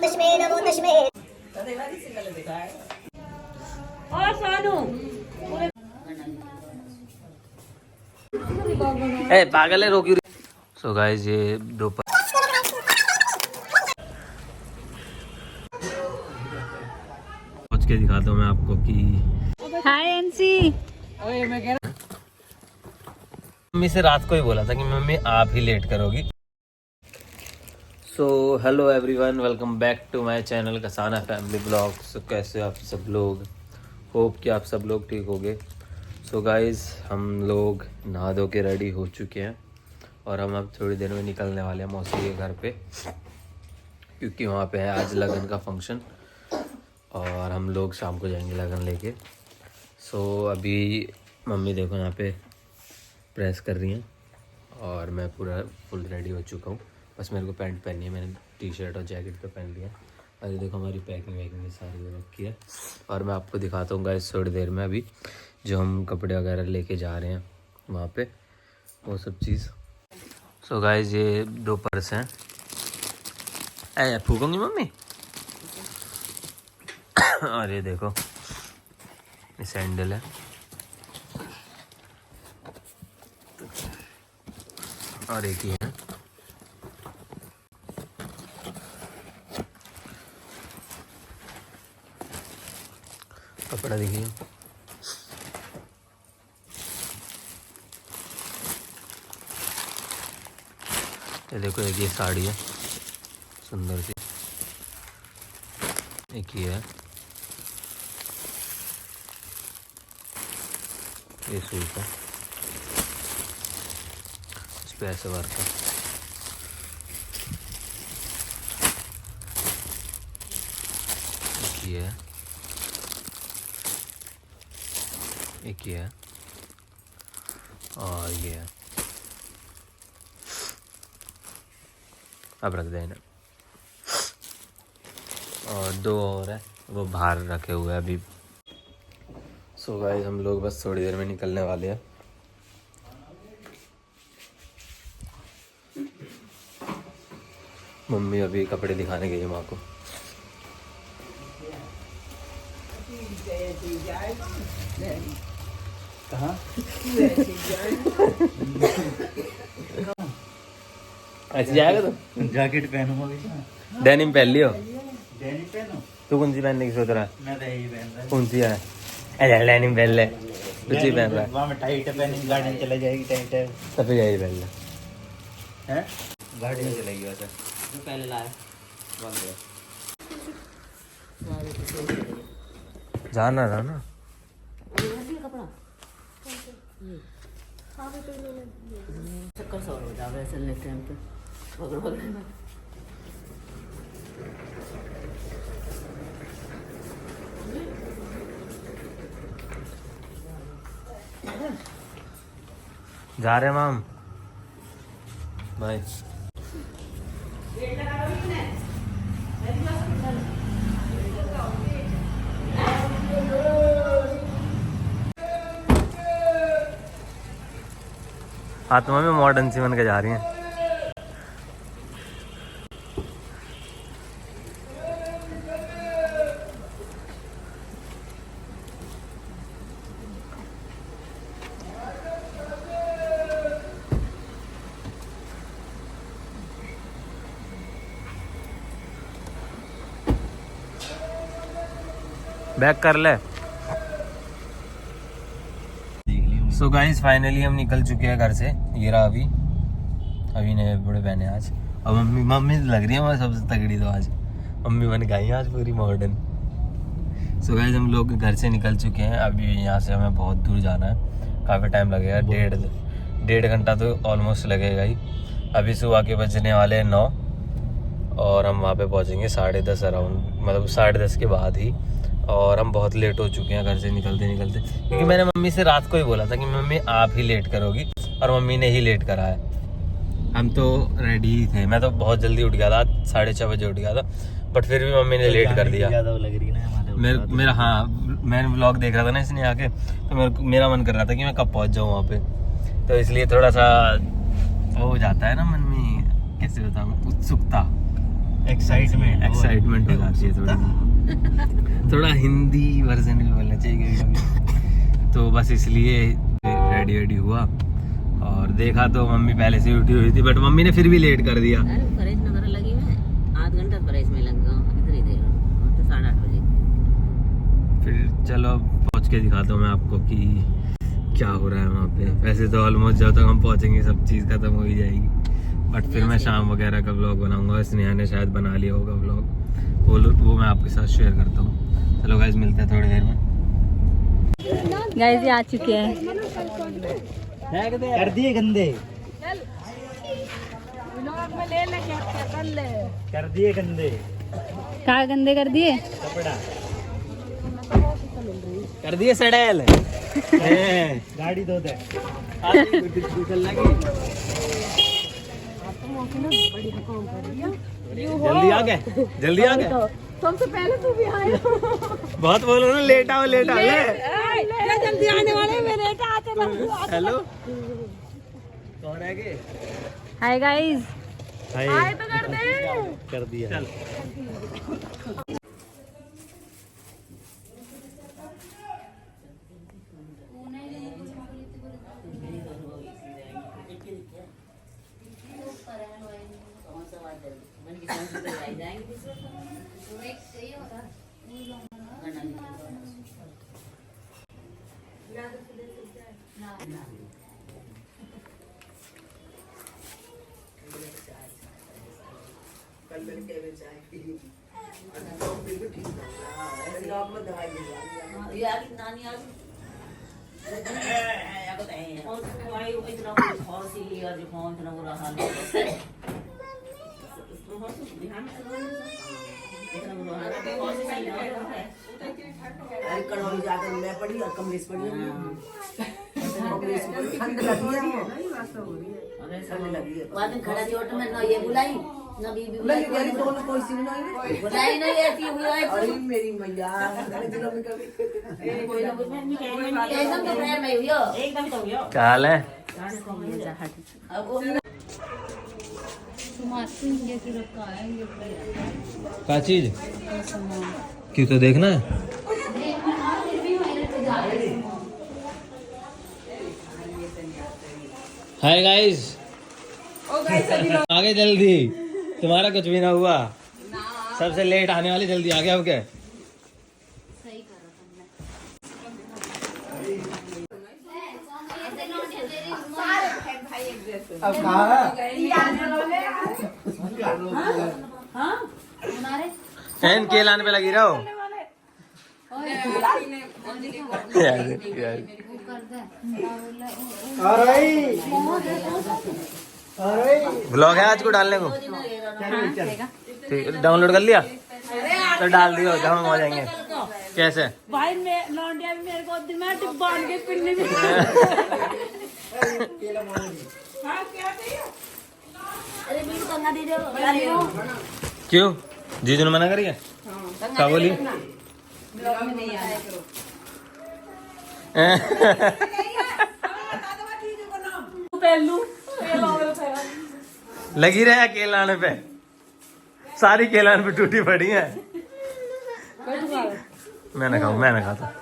तस्मै नमो तस्मै। और सोनू ए पागल है रोकी। सो गाइस ये दोपहर पहुंच के दिखाता हूँ मैं आपको कि हाय एनसी। मम्मी से रात को ही बोला था कि मम्मी आप ही लेट करोगी। So hello everyone, welcome back to my channel Kasana family vlogs. कैसे आप सब लोग? होप कि आप सब लोग ठीक होंगे। सो गाइस हम लोग नहा धो के रेडी हो चुके हैं और हम अब थोड़ी देर में निकलने वाले हैं मौसी के घर पे, क्योंकि वहाँ पे है आज लगन का फंक्शन और हम लोग शाम को जाएंगे लगन लेके। सो अभी मम्मी देखो यहाँ पे प्रेस कर रही हैं और मैं पूरा फुल रेडी हो चुका हूँ। बस मेरे को पैंट पहननी है, मैंने टी शर्ट और जैकेट तो पहन लिया। और ये देखो हमारी पैकिंग वैकिंग सारी हो रखी है और मैं आपको दिखाता हूँ गाइस थोड़ी देर में अभी जो हम कपड़े वगैरह लेके जा रहे हैं वहाँ पे, वो सब चीज़। सो गाइस ये दो पर्स हैं। ऐ फूकूंगी मम्मी। और ये देखो ये सैंडल है और एक ही है। कपड़ा देखिए, ये देखो एक ये साड़ी है सुंदर सी, एक ही है ये सूट है, इस पे ऐसे वर्क है। एक ही है, एक ही है और ये है। अब रख देना। और दो और है वो बाहर रखे हुए हैं अभी। सो गाइस हम लोग बस थोड़ी देर में निकलने वाले हैं। मम्मी अभी कपड़े दिखाने गई है माँ को। कहाँ? ऐसे जाएगा तो जैकेट पहनूंगा। डेनिम पहन लियो। डेनिम पहनो। तू कौन सी पहनने की सोच रहा है? मैं तो यही पहन रहा हूँ। कौन सी है? अरे डेनिम पहन ले, कुछ ही पहन रहा है। वहाँ में टाइट पहनेंगे, गाड़ी में चले जाएगी टाइट है। तो फिर यही पहन ले। हैं? गाड़ी में चलेगी वैसे। जो पहले लाया जाना रहा ना। चक्कर सवार हो जावे चलने टाइम पे। जा रहे माम भाई। आत्मा में मॉडर्न सी बन के जा रही हैं। बैक कर ले। सो गाइस फाइनली हम निकल चुके हैं घर से। ये रहा अभी नए बड़े पहने आज। अब मम्मी लग रही है हमारी सबसे तगड़ी, तो आज मम्मी बन गई आज पूरी मॉडर्न। सो गाइस हम लोग घर से निकल चुके हैं। अभी यहाँ से हमें बहुत दूर जाना है, काफ़ी टाइम लगेगा, डेढ़ घंटा तो ऑलमोस्ट लगेगा ही। अभी सुबह के बजने वाले हैं 9 और हम वहाँ पे पहुँचेंगे 10:30 अराउंड, मतलब 10:30 के बाद ही। और हम बहुत लेट हो चुके हैं घर से निकलते निकलते, क्योंकि मैंने मम्मी से रात को ही बोला था कि मम्मी आप ही लेट करोगी और मम्मी ने ही लेट करा है। हम तो रेडी ही थे, मैं तो बहुत जल्दी उठ गया था, 6:30 बजे उठ गया था, बट फिर भी मम्मी ने लेट कर दिया। मेरा हाँ मैंने व्लॉग देख रहा था ना इसने आके, तो मेरा मन कर रहा था कि मैं कब पहुँच जाऊँ वहाँ पे, तो इसलिए थोड़ा सा वो हो जाता है ना मन में, कैसे बताऊँ, उत्सुकता एक्साइटमेंट हो जाती है थोड़ी थोड़ा हिंदी वर्जन भी बोलना चाहिए कभी। तो बस इसलिए रेडी हुआ और देखा तो मम्मी पहले से उठी हुई थी, बट मम्मी ने फिर भी लेट कर दिया। अरे परेश नगर लगी मैं आध घंटा परेश में लग गया इतनी देर तो 8:30 बजे। फिर चलो पहुंच के दिखाता हूँ मैं आपको कि क्या हो रहा है वहाँ पे। वैसे तो ऑलमोस्ट जब तक हम पहुंचेंगे सब चीज़ खत्म हो ही जाएगी, बट फिर मैं शाम वगैरह का व्लॉग बनाऊंगा। स्नेहा ने शायद बना लिया होगा व्लॉग, वो मैं आपके साथ शेयर करता हूँ। चलो गाइस मिलते हैं थोड़ी देर में। गाइस ये आ चुके हैं। कर दिए गंदे, कर दिए गंदे कहाँ गंदे कर दिए? कपड़ा कर दिए सड़ेल। गाड़ी धो दे। जल्दी आ गए, जल्दी आ गए। सबसे पहले तू भी आया। बहुत बोलो ना, लेट आओ ले जल्दी आने वाले मेरे आते। हेलो कौन है के? हाय गाइस, हाय तो कर दे। कर दिया। चल नानी आज और आई इतना खांसी और जुकाम इतना बुरा हाल है। ध्यान इतना बुरा हाल है, खांसी सही है। अरे कड़ोली जाकर मैं पड़ी और कमलेश पड़ी ठंड लगी है। अरे ठंड लगी है। बाद में खड़ा चोट में ना ये बुलाई ना बीबी बुलाई, दोनों कोई सी नहीं बुलाई नहीं ऐसी हुई है। अरे मेरी मैया दिलों में कभी कोई ना कुछ नहीं एकदम तो पैर में हुई हो, एकदम तो हुई हो। क्या हाल है? क्या चीज क्यों तो देखना है। हाय गाइस, आगे जल्दी, तुम्हारा कुछ भी ना हुआ। सबसे लेट आने वाले जल्दी आ गए हो क्या? एन के लाने पे लगी रहो। ब्लॉग है आज को डालने को, ठीक डाउनलोड कर लिया तो डाल दियो, जब हम हो जाएंगे। कैसे भाई मैं लौंडिया भी मेरे को दिमाग बांध के पिन्नी में। क्यों जीजू ने मना करी है? क्या बोली? लगी रहे केलाने पे, सारी केलाने पे टूटी पड़ी है। मैं ना खाऊं, मैं ना खाता।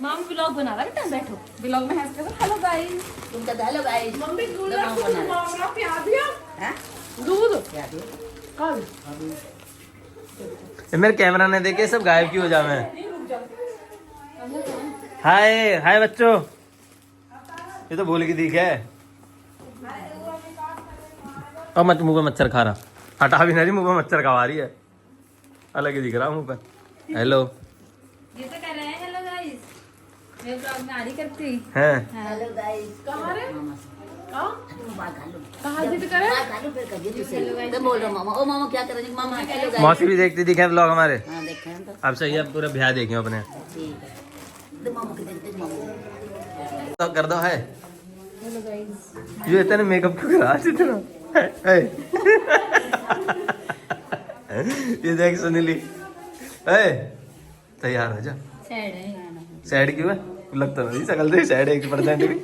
मम व्लॉग बना रहा है, बैठो व्लॉग में हैश करो हेलो गाइस। तुम तो हेलो गाइस मम्मी दूध मामला प्यार दिया हैं? दूध क्या दिया? कल मेरे कैमरा ने देखे सब गायब क्यों हो जावे। हाय हाय बच्चों, ये तो बोल के दिख है। अब मत मुंह पे मच्छर खा रहा, हटा भी नहीं, मुंह पे मच्छर खा रही है, अलग ही दिख रहा मुंह पे। हेलो ये तो कर रहे हैं हेलो गाइस, मैं ब्लॉग में आ रही करती हैं। हेलो गाइस कहां रे कहां कहां जिद करे फिर कर दिया तुझे। मैं बोल रहा हूं मामा, ओ मामा क्या कर रही है? मामा हेलो गाइस। मौसी भी देखती दिखे ब्लॉग हमारे। हां देखे हम तो अब सही है, पूरा ब्याह देखे अपने। ठीक है। तो मामा के देखते मामा तो कर दो है। Hello guys. ये इतने मेकअप क्यों करा आज इतना? ये देख सुनीली, तैयार हो जा। सैड है सैड क्यों है? लगता नहीं शकल से सैड है 1% भी।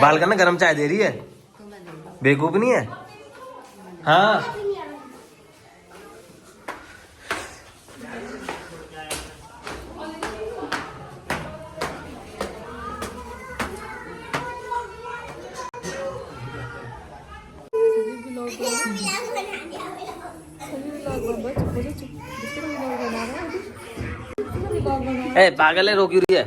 बाल का ना गरम चाय दे रही है, बेवकूफ नहीं है। हाँ ए पागल है, रो क्यों रही है?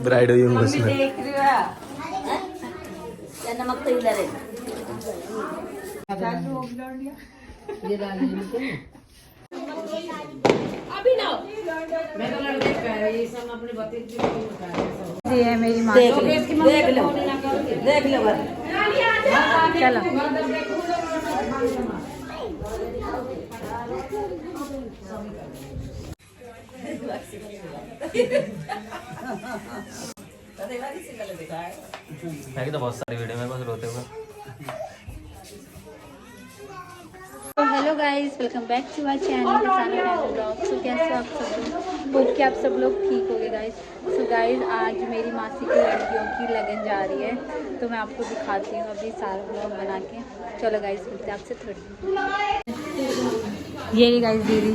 ब्राइड हुई हूँ उसमें। देख रही हो क्या नमक तो हिला रहे ये डाल अभी ना मैं तो लड़के कह रही सब अपने भतीजे ये है मेरी माँ। देख लो चलो मैंने तो बहुत सारी वीडियो में बस रोते हुए। तो hello guys, welcome back to our channel vlog. तो कैसे हो आप सब लोग? होप कि आप सब लोग ठीक हो गए गाइस। सो गाइस, आज मेरी मासी की लड़कियों की लगन जा रही है, तो मैं आपको दिखाती हूँ अभी सारा ब्लॉग बना के। चलो गाइस, मिलते हैं आपसे थोड़ी। ये गाइस दीदी,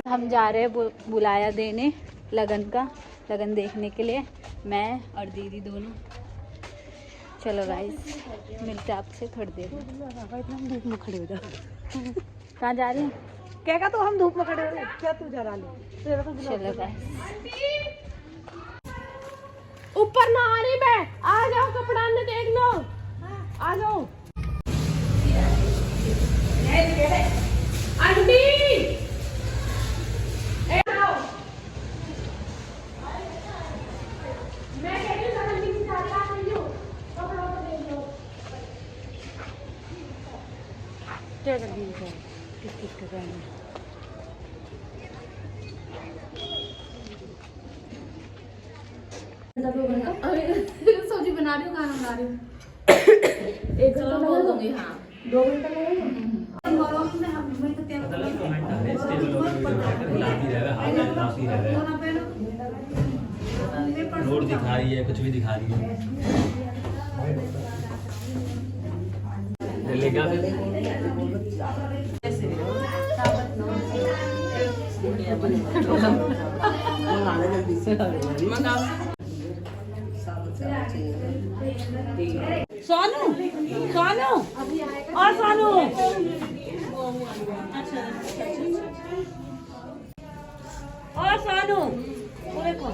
हम जा रहे हैं बुलाया देने लगन देखने के लिए, मैं और दीदी दोनों। चलो गाइस, मिलते हैं आपसे थोड़ी देर में। इतना हम धूप में खड़े हो जाओ। कहाँ जा रहे हैं? क्या का तो हम धूप में खड़े हो क्या तू जा रहा चलो गाइस, ऊपर ना आ रही मैं आ जाओ कपड़ा ने देख लो आ जाओ आंटी क्या कर दी है? किस का करना? सब्जी बना रही हूँ खाना बना रही हूँ एक घंटा बोल दूंगी हाँ 2 घंटा रोड दिखा रही है, कुछ भी दिखा रही है। लेगा सोनू सोनू और सोनू और सोनू देखो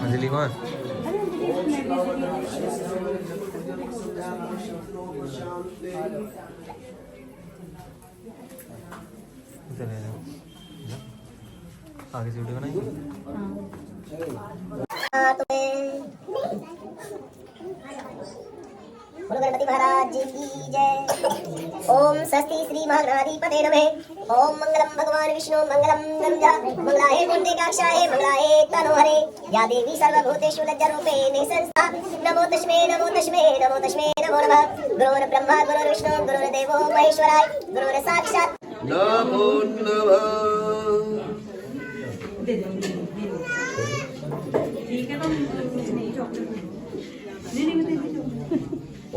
अंजलि कौन? आगे से वीडियो बनाएंगे। गणपति महाराज की जय। ओम स्वस्ति श्री महागणाधिपते नमः। ओम मंगलम भगवान विष्णु मंगलम गंगा मंगलाय पुण्डरीकाक्षाय मंगलाय तनोहरे या देवी सर्वभूतेषु लज्जारूपेण संस्था। नमो तस्मै नमो तस्मै नमो तस्मै नमो नमः। गुरुर्ब्रह्मा गुरुर्विष्णु गुरुर्देवो महेश्वराय गुरुर् साक्षात् नमो नमः।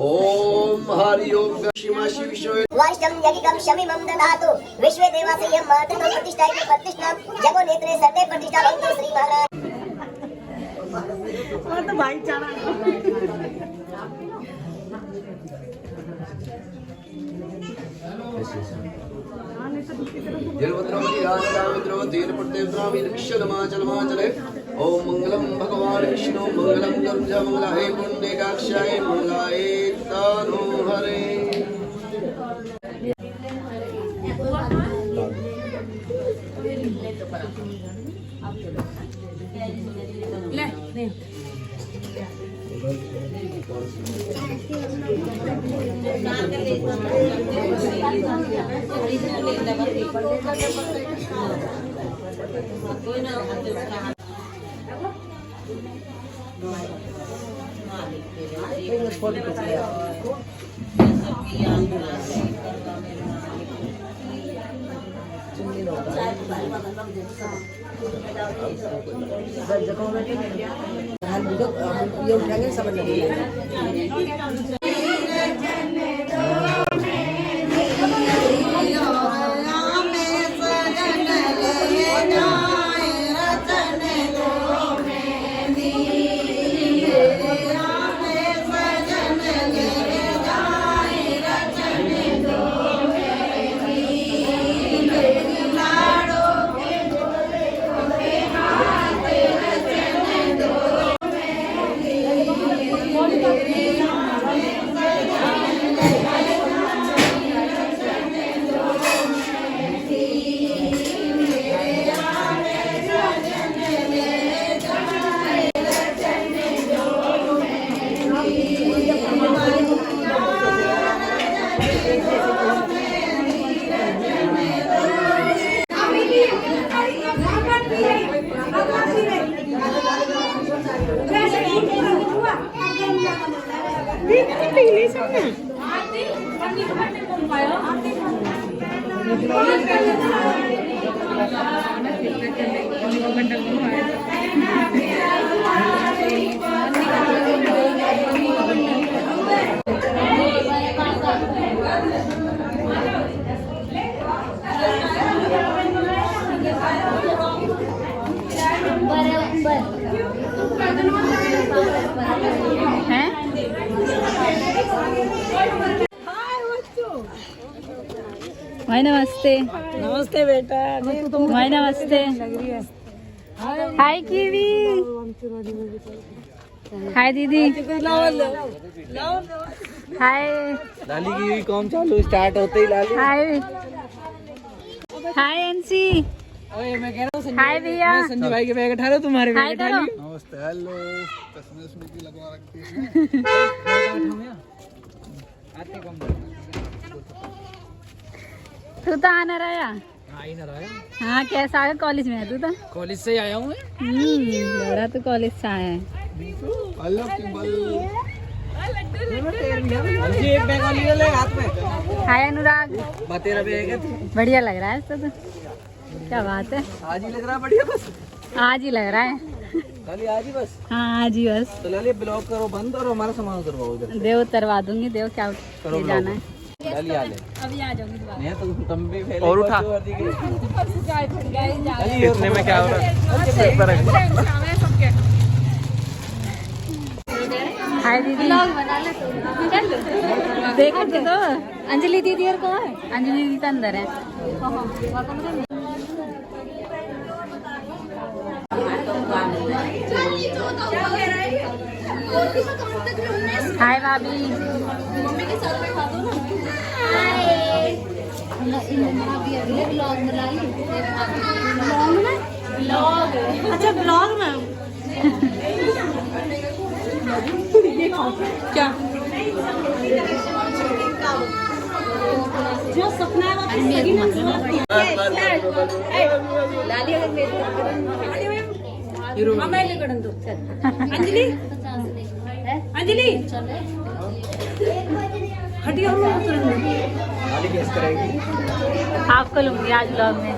ओम हरि ओम शिवा शिवशोय वाष्टम यज्ञकम शमिमं ददातु विश्वे देवासयं मातृ प्रतिष्ठाय प्रतिष्ठा जगो नेत्रे सर्वे प्रतिष्ठा भवतु श्री महाराज। और तो भाई चारा ओम मंगलम भगवान विष्णु मंगलम गंगा मंगलाय पुण्डरीकाक्षाय मंगलाय तनोहरे। कोई ना ये उठाएंगे समझ लगेगा। भाई नमस्ते। नमस्ते बेटा। भाई नमस्ते। हाय कीवी। हाय दीदी। हाय लाली की भी काम चालू स्टार्ट होते ही लाली। हाय हाय एनसी। मैं कह रहा हूँ हाय भैया। संजय भाई के बैग उठा लो, तुम्हारे हाय बैग उठा करो। लो। नमस्ते। हेलो। कसम इसमें की लगवा रखती है। तू तो आना रहा। आ ही ना रहा है। हाँ कैसा आया कॉलेज में है तू तो? कॉलेज से ही आया हूँ मैं। लग रहा तू कॉलेज से आया है। Hello Kimbal. जी एक बैग वाली ले हाथ में। हाय अनुराग। तेरा बैग है। बढ़िया लग रहा है इससे तो। क्या बात है, आज ही लग रहा है बढ़िया बस। आज ही लग रहा है। लाली आज ही बस। हाँ आज ही बस। तो लाली ब्लॉक करो बंद और हमारा सामान उतरवाओ इधर। देव उतरवा दूंगी। देव क्या करो ले जाना है? लाली आ ले। अभी आ जाऊंगी दोबारा। नहीं तुम भी पहले और उठा। इतने में क्या हो रहा है? हाय दीदी। देख के तो अंजलि दीदी और को है। अंजलि दीदी तो अंदर है। हाय भाभी। अच्छा ब्लॉग में क्या जो सपना है अंजलि अंजलि हटियो। लाली कैसे करेगी? आपको लूंगी आज ब्लॉग में।